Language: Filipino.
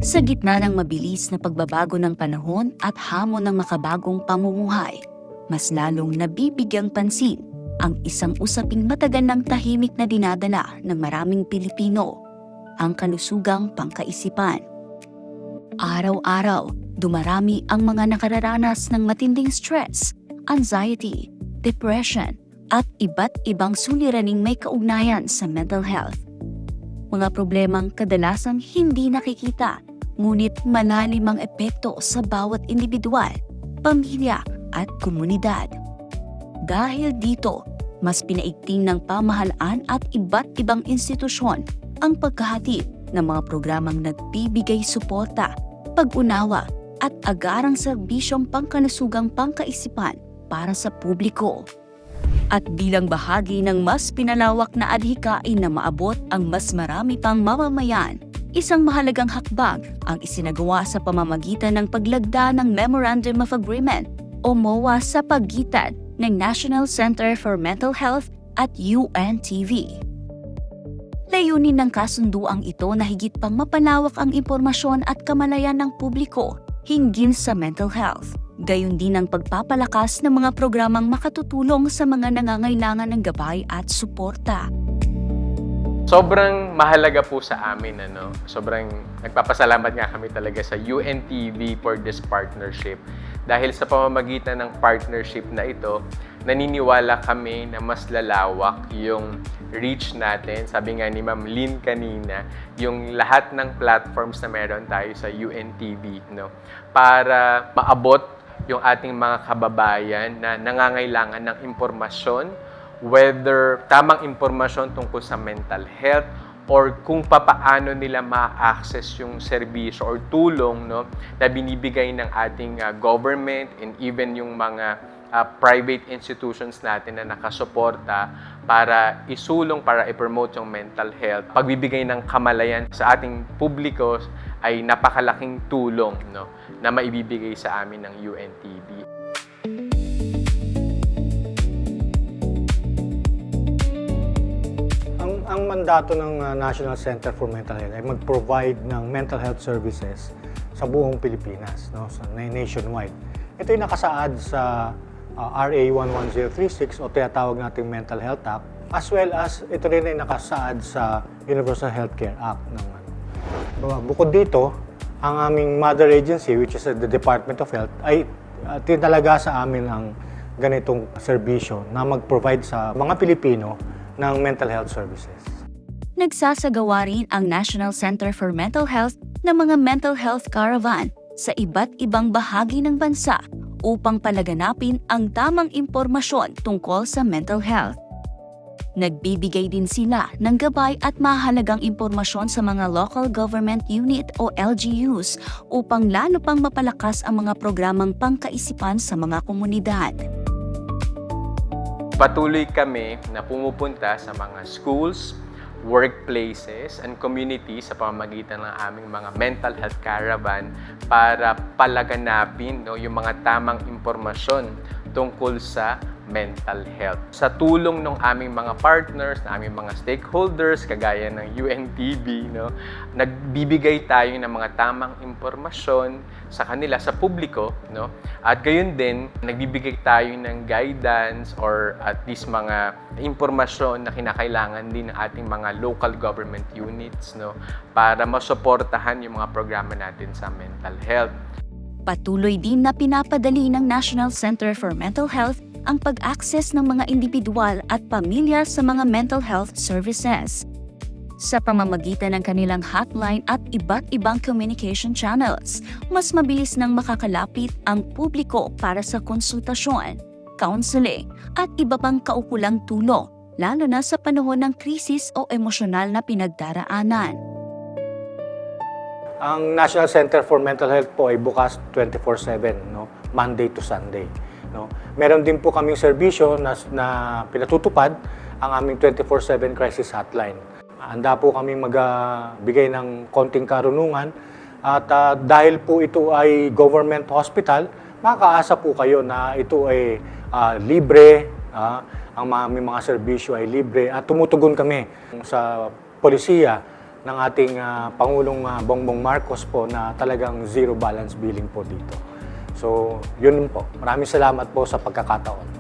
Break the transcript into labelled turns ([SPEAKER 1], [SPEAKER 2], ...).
[SPEAKER 1] Sa gitna ng mabilis na pagbabago ng panahon at hamon ng makabagong pamumuhay, mas lalong nabibigyang pansin ang isang usaping matagal ng tahimik na dinadala ng maraming Pilipino, ang kalusugang pangkaisipan. Araw-araw, dumarami ang mga nakararanas ng matinding stress, anxiety, depression, at iba't ibang suliraning may kaugnayan sa mental health. Mga problemang kadalasang hindi nakikita, ngunit malalim ang epekto sa bawat individual, pamilya at komunidad. Dahil dito, mas pinaigting ng pamahalaan at iba't ibang institusyon ang paghahatid ng mga programang nagbibigay suporta, pag-unawa at agarang serbisyong pangkalusugang pangkaisipan para sa publiko. At bilang bahagi ng mas pinalawak na adhikain na maabot ang mas marami pang mamamayan, isang mahalagang hakbang ang isinagawa sa pamamagitan ng paglagda ng Memorandum of Agreement o MOA sa pagitan ng National Center for Mental Health at UNTV. Layunin ng kasunduang ito na higit pang mapalawak ang impormasyon at kamalayan ng publiko hinggil sa mental health. Gayon din ang pagpapalakas ng mga programang makatutulong sa mga nangangailangan ng gabay at suporta.
[SPEAKER 2] Sobrang mahalaga po sa amin, sobrang nagpapasalamat nga kami talaga sa UNTV for this partnership. Dahil sa pamamagitan ng partnership na ito, naniniwala kami na mas lalawak yung reach natin. Sabi nga ni Ma'am Lynn kanina, yung lahat ng platforms na meron tayo sa UNTV, para maabot yung ating mga kababayan na nangangailangan ng impormasyon, whether tamang impormasyon tungkol sa mental health or kung papaano nila ma-access yung serbisyo or tulong na binibigay ng ating government and even yung mga private institutions natin na nakasuporta para isulong, para i-promote yung mental health. Pagbibigay ng kamalayan sa ating publiko ay napakalaking tulong na maibibigay sa amin ng UNTV.
[SPEAKER 3] Ang mandato ng National Center for Mental Health ay mag-provide ng mental health services sa buong Pilipinas, nationwide. Ito ay nakasaad sa RA 11036 o tinatawag nating Mental Health Act, as well as ito rin ay nakasaad sa Universal Healthcare Act naman. Bukod dito, ang aming mother agency, which is the Department of Health, ay tinalaga sa amin ang ganitong serbisyo na mag-provide sa mga Pilipino ng mental health services.
[SPEAKER 1] Nagsasagawa rin ang National Center for Mental Health ng mga mental health caravan sa iba't ibang bahagi ng bansa upang palaganapin ang tamang impormasyon tungkol sa mental health. Nagbibigay din sila ng gabay at mahalagang impormasyon sa mga local government unit o LGUs upang lalo pang mapalakas ang mga programang pangkaisipan sa mga komunidad.
[SPEAKER 2] Patuloy kami na pumupunta sa mga schools, workplaces, and communities sa pamamagitan ng aming mga mental health caravan para palaganapin yung mga tamang impormasyon tungkol sa mental health. Sa tulong ng aming mga partners, ng aming mga stakeholders, kagaya ng UNTV, nagbibigay tayo ng mga tamang impormasyon sa kanila, sa publiko, at gayon din, nagbibigay tayo ng guidance or at least mga impormasyon na kinakailangan din ng ating mga local government units, para masuportahan yung mga programa natin sa mental health.
[SPEAKER 1] Patuloy din na pinapadali ng National Center for Mental Health ang pag-access ng mga individual at pamilya sa mga mental health services. Sa pamamagitan ng kanilang hotline at iba't ibang communication channels, mas mabilis nang makakalapit ang publiko para sa konsultasyon, counseling at iba pang kaukulang tulong, lalo na sa panahon ng krisis o emosyonal na pinagdaraanan.
[SPEAKER 3] Ang National Center for Mental Health po ay bukas 24/7, Monday to Sunday. Meron din po kaming serbisyo na pinatutupad ang aming 24/7 crisis hotline. Handa po kaming magbigay ng konting karunungan at dahil po ito ay government hospital, makakaasa po kayo na ito ay libre, ang aming mga serbisyo ay libre at tumutugon kami sa polisiya ng ating Pangulong Bongbong Marcos po na talagang zero balance billing po dito. So, yun po. Maraming salamat po sa pagkakataon.